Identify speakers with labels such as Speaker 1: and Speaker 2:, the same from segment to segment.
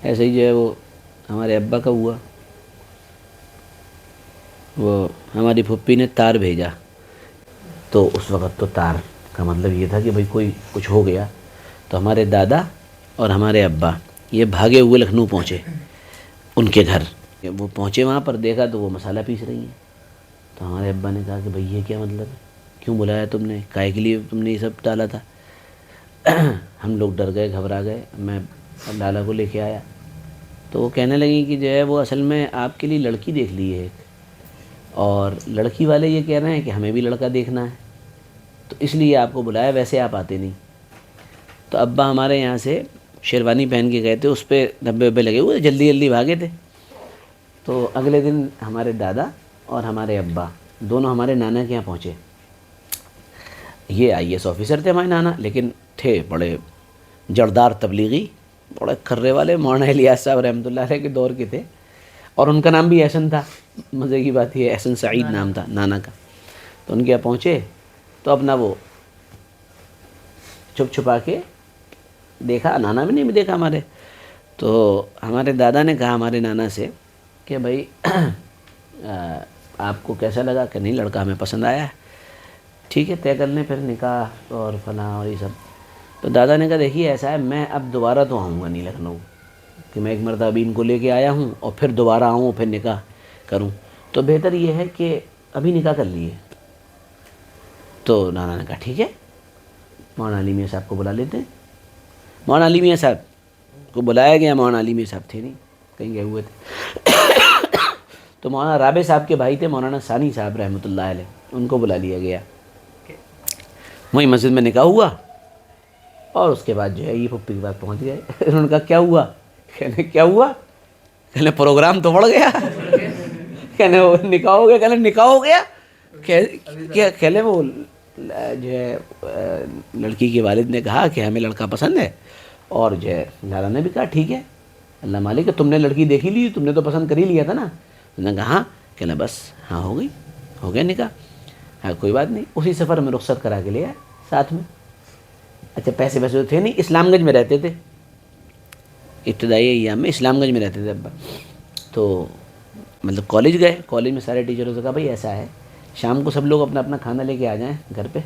Speaker 1: ایسے ہی جو ہے وہ ہمارے ابا کا ہوا، وہ ہماری پھپھی نے تار بھیجا، تو اس وقت تو تار کا مطلب یہ تھا کہ بھئی کوئی کچھ ہو گیا، تو ہمارے دادا اور ہمارے ابا یہ بھاگے ہوئے لکھنؤ پہنچے ان کے گھر۔ وہ پہنچے وہاں پر، دیکھا تو وہ مسالہ پیس رہی ہیں، تو ہمارے ابا نے کہا کہ بھئی یہ کیا مطلب ہے، کیوں بلایا تم نے، کائے کے لیے تم نے یہ سب ڈالا تھا؟ ہم لوگ ڈر گئے، گھبرا گئے، میں لالا کو لے کے آیا، تو وہ کہنے لگی کہ جو ہے وہ اصل میں آپ کے لیے لڑکی دیکھ لی ہے ایک، اور لڑکی والے یہ کہہ رہے ہیں کہ ہمیں بھی لڑکا دیکھنا ہے، تو اس لیے آپ کو بلایا، ویسے آپ آتے نہیں۔ تو ابا ہمارے یہاں سے شیروانی پہن کے گئے تھے، اس پہ دھبے وبے لگے ہوئے، جلدی جلدی بھاگے تھے۔ تو اگلے دن ہمارے دادا اور ہمارے ابا دونوں ہمارے نانا کے یہاں پہنچے۔ یہ IAS آفیسر تھے ہمارے نانا، لیکن تھے بڑے جردار تبلیغی، بڑے کھرے والے، مولانا الیاس صاحب رحمۃ اللہ علیہ کے دور کے تھے، اور ان کا نام بھی احسن تھا۔ مزے کی بات یہ احسن سعید نام تھا نانا کا۔ تو ان کے یہاں پہنچے تو اپنا وہ چھپ چھپا کے دیکھا، نانا بھی نہیں دیکھا ہمارے، تو ہمارے دادا نے کہا ہمارے نانا سے کہ بھائی آپ کو کیسا لگا؟ کہ نہیں، لڑکا ہمیں پسند آیا ہے، ٹھیک ہے طے کر لیں پھر نکاح اور فلاں اور یہ سب۔ تو دادا نے کہا دیکھیے ایسا ہے، میں اب دوبارہ تو آؤں گا نہیں لکھنؤ، کہ میں ایک مرتبہ ابھی ان کو لے کے آیا ہوں اور پھر دوبارہ آؤں پھر نکاح کروں، تو بہتر یہ ہے کہ ابھی نکاح کر لیے۔ تو نانا نے کہا ٹھیک ہے، مولانا علی میاں صاحب کو بلا لیتے ہیں۔ مولانا علی میاں صاحب کو بلایا گیا، مولانا علی میاں صاحب تھے نہیں، کہیں گئے ہوئے تھے۔ تو مولانا رابع صاحب کے بھائی تھے مولانا ثانی صاحب رحمۃ اللہ علیہ، ان کو بلا لیا گیا، وہیں مسجد میں نکاح ہوا، اور اس کے بعد جو ہے یہ پھپھی کے پاس پہنچ گئے۔ انہوں نے کہا کیا ہوا؟ کہنے کیا ہوا؟ کہنے پروگرام تو بڑھ گیا۔ کہنے وہ نکاح ہو گیا؟ کہنے نکاح ہو گیا؟ کہنے وہ جو ہے لڑکی کے والد نے کہا کہ ہمیں لڑکا پسند ہے، اور جو ہے لالا نے بھی کہا ٹھیک ہے، اللہ مالک ہے، تم نے لڑکی دیکھی لی، تم نے تو پسند کر ہی لیا تھا نا؟ انہوں نے کہا ہاں۔ کہنا بس ہاں ہو گئی، ہو گیا نکاح، ہاں کوئی بات نہیں۔ اسی سفر میں رخصت کرا کے لے آئے ساتھ میں۔ اچھا پیسے تو تھے نہیں، اسلام گنج میں رہتے تھے، ابتدائی ایام میں اسلام گنج میں رہتے تھے ابا۔ تو مطلب کالج گئے، کالج میں سارے ٹیچروں سے کہا بھائی ایسا ہے، شام کو سب لوگ اپنا اپنا کھانا لے کے آ جائیں گھر پہ۔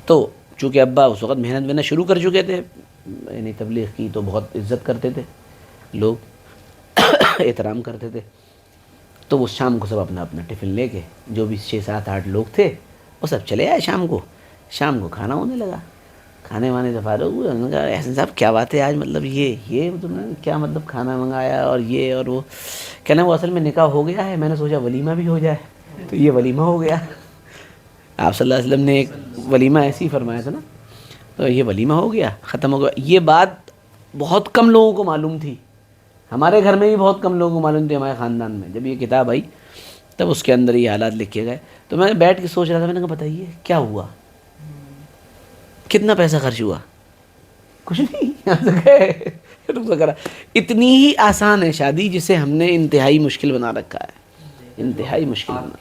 Speaker 1: تو چونکہ ابا اس وقت محنت وحنت شروع کر چکے تھے، یعنی تبلیغ کی تو بہت عزت کرتے تھے لوگ، احترام کرتے تھے، تو وہ شام کو سب اپنا اپنا ٹفن لے کے، جو بھی 6 7 8 لوگ تھے وہ سب چلے آئے۔ شام کو کھانا ہونے لگا، کھانے وانے سے فارغ ہوئے، انہوں نے کہا احسن صاحب کیا بات ہے آج، مطلب یہ تم نے کیا مطلب کھانا منگایا اور یہ اور وہ؟ کہنا وہ اصل میں نکاح ہو گیا ہے، میں نے سوچا ولیمہ بھی ہو جائے، تو یہ ولیمہ ہو گیا۔ آپ صلی اللہ علیہ وسلم نے ایک ولیمہ ایسی فرمایا تھا نا، تو یہ ولیمہ ہو گیا، ختم ہو گیا۔ یہ بات بہت کم لوگوں کو معلوم تھی، ہمارے گھر میں بھی بہت کم لوگوں کو معلوم تھی، ہمارے خاندان میں۔ جب یہ کتاب آئی تب اس کے اندر یہ حالات لکھے گئے، تو میں بیٹھ کے سوچ رہا تھا، میں نے کہا بتائیے کیا ہوا، کتنا پیسہ خرچ ہوا؟ کچھ نہیں، یہاں سے گئے۔ اتنی ہی آسان ہے شادی، جسے ہم نے انتہائی مشکل بنا رکھا ہے، انتہائی مشکل بنا۔